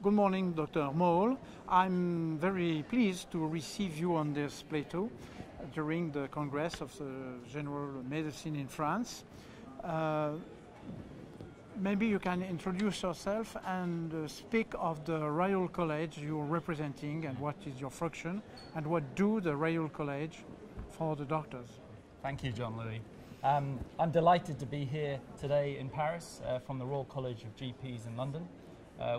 Good morning, Dr. Mowle. I'm very pleased to receive you on this plateau during the Congress of the General Medicine in France. Maybe you can introduce yourself and speak of the Royal College you're representing and what is your function and what do the Royal College for the doctors. Thank you, Jean-Louis. I'm delighted to be here today in Paris from the Royal College of GPs in London.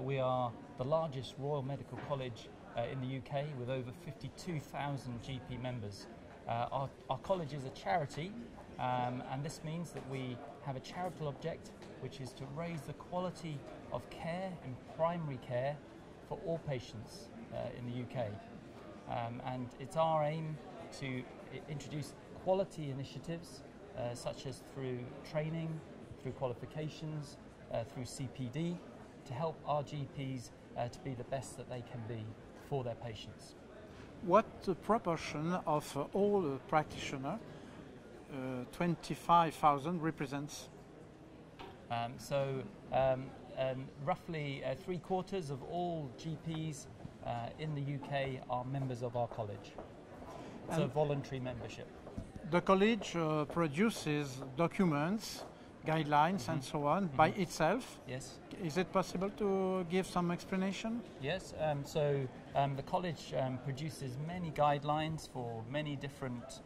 We are the largest Royal Medical College in the UK with over 52,000 GP members. Our college is a charity and this means that we have a charitable object which is to raise the quality of care and primary care for all patients in the UK. And it's our aim to introduce quality initiatives such as through training, through qualifications, through CPD, to help our GPs to be the best that they can be for their patients. What proportion of all practitioners, 25,000, represents? Roughly 3/4 of all GPs in the UK are members of our college. It's a voluntary membership. The college produces documents, guidelines and so on by itself. Yes. Is it possible to give some explanation? Yes, the college produces many guidelines for many different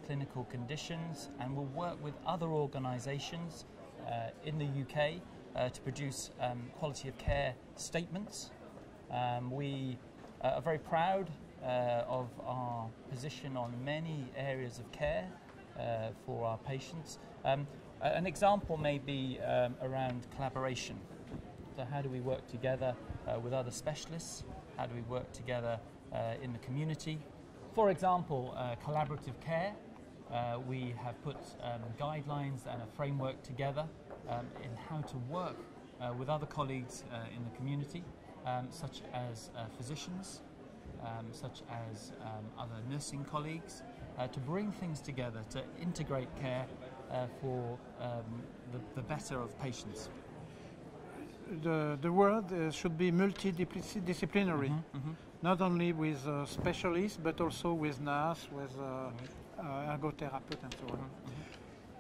clinical conditions and will work with other organisations in the UK to produce quality of care statements. We are very proud of our position on many areas of care for our patients. An example may be around collaboration. So how do we work together with other specialists? How do we work together in the community? For example, collaborative care. We have put guidelines and a framework together in how to work with other colleagues in the community, such as physicians, such as other nursing colleagues, to bring things together, to integrate care for the better of patients. The world should be multidisciplinary, not only with specialists, but also with nurse, with ergotherapist and so on.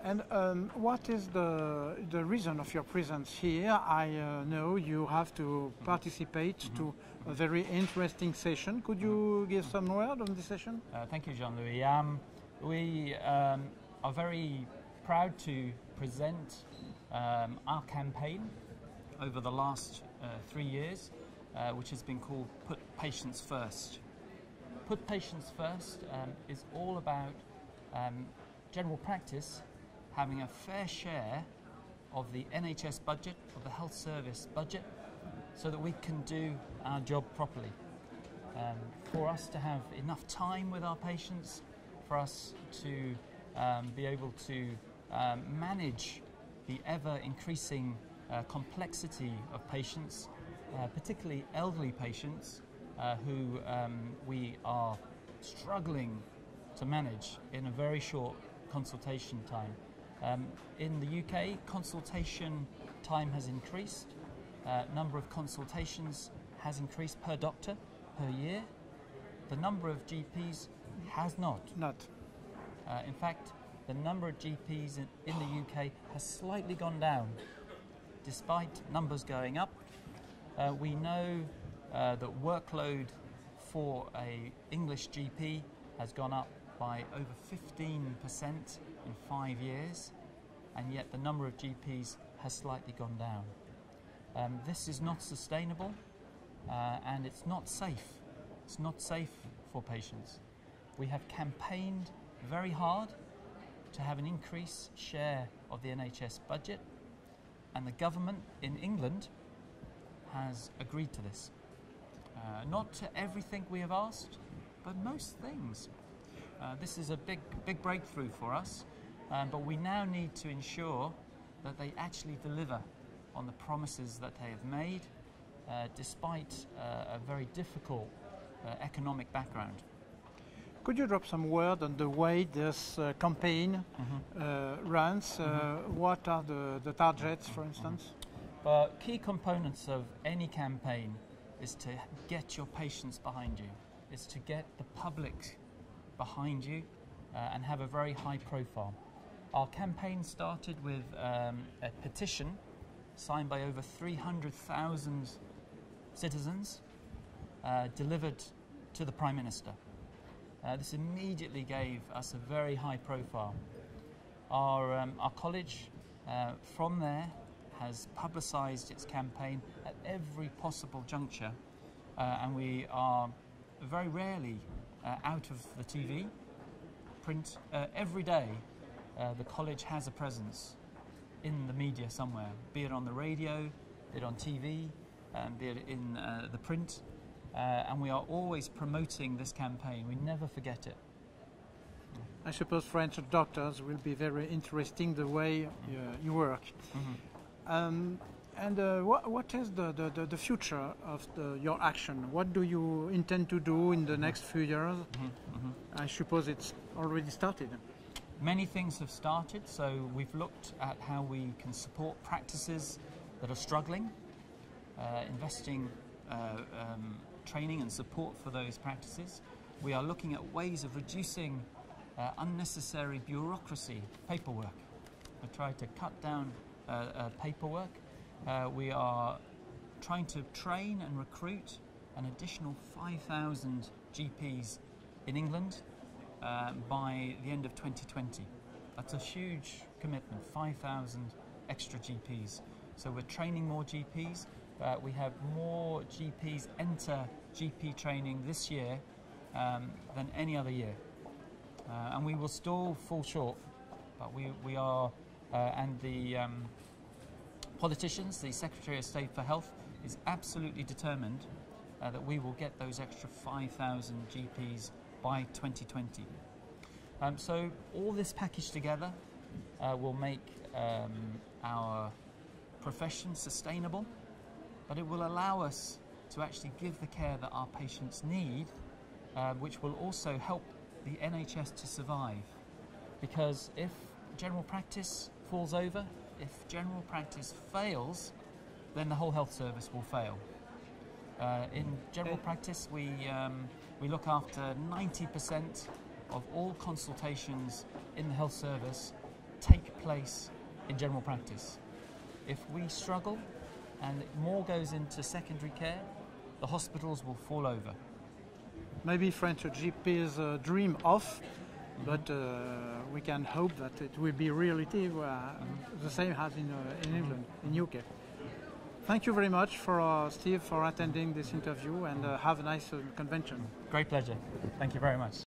And what is the reason of your presence here? I know you have to participate to a very interesting session. Could you give some word on this session? Thank you, Jean-Louis. We are very proud to present our campaign over the last 3 years, which has been called Put Patients First. Put Patients First is all about general practice having a fair share of the NHS budget, of the health service budget, so that we can do our job properly. For us to have enough time with our patients, for us to be able to manage the ever-increasing complexity of patients, particularly elderly patients who we are struggling to manage in a very short consultation time. In the UK, consultation time has increased. Number of consultations has increased per doctor per year. The number of GPs has not. In fact, the number of GPs in the UK has slightly gone down, despite numbers going up. We know that workload for an English GP has gone up by over 15% in 5 years, and yet the number of GPs has slightly gone down. This is not sustainable and it's not safe. It's not safe for patients. We have campaigned very hard to have an increased share of the NHS budget, and the government in England has agreed to this. Not to everything we have asked, but most things. This is a big breakthrough for us, but we now need to ensure that they actually deliver on the promises that they have made, despite a very difficult economic background. Could you drop some word on the way this campaign runs? What are the targets, for instance? Key components of any campaign is to get your patients behind you, is to get the public behind you and have a very high profile. Our campaign started with a petition signed by over 300,000 citizens, delivered to the Prime Minister. This immediately gave us a very high profile. Our college from there has publicised its campaign at every possible juncture, and we are very rarely out of the TV, print. Every day the college has a presence in the media somewhere, be it on the radio, be it on TV, be it in the print, and we are always promoting this campaign. We never forget it. I suppose French doctors will be very interesting the way you work. Mm-hmm. What is the future of your action? What do you intend to do in the next few years? I suppose it's already started. Many things have started, so we've looked at how we can support practices that are struggling, investing training and support for those practices. We are looking at ways of reducing unnecessary bureaucracy, paperwork. We try to cut down paperwork. We are trying to train and recruit an additional 5,000 GPs in England by the end of 2020. That's a huge commitment, 5,000 extra GPs. So we're training more GPs. We have more GPs enter GP training this year than any other year. And we will still fall short, but we are, and the politicians, the Secretary of State for Health is absolutely determined that we will get those extra 5,000 GPs by 2020. So all this packaged together will make our profession sustainable, but it will allow us to actually give the care that our patients need, which will also help the NHS to survive. Because if general practice falls over, if general practice fails, then the whole health service will fail. In general practice, we look after 90% of all consultations in the health service take place in general practice. If we struggle and more goes into secondary care, the hospitals will fall over. Maybe French GPs dream of, but we can hope that it will be reality, the same as in England, in UK. Thank you very much, Steve, for attending this interview, and have a nice convention. Great pleasure. Thank you very much.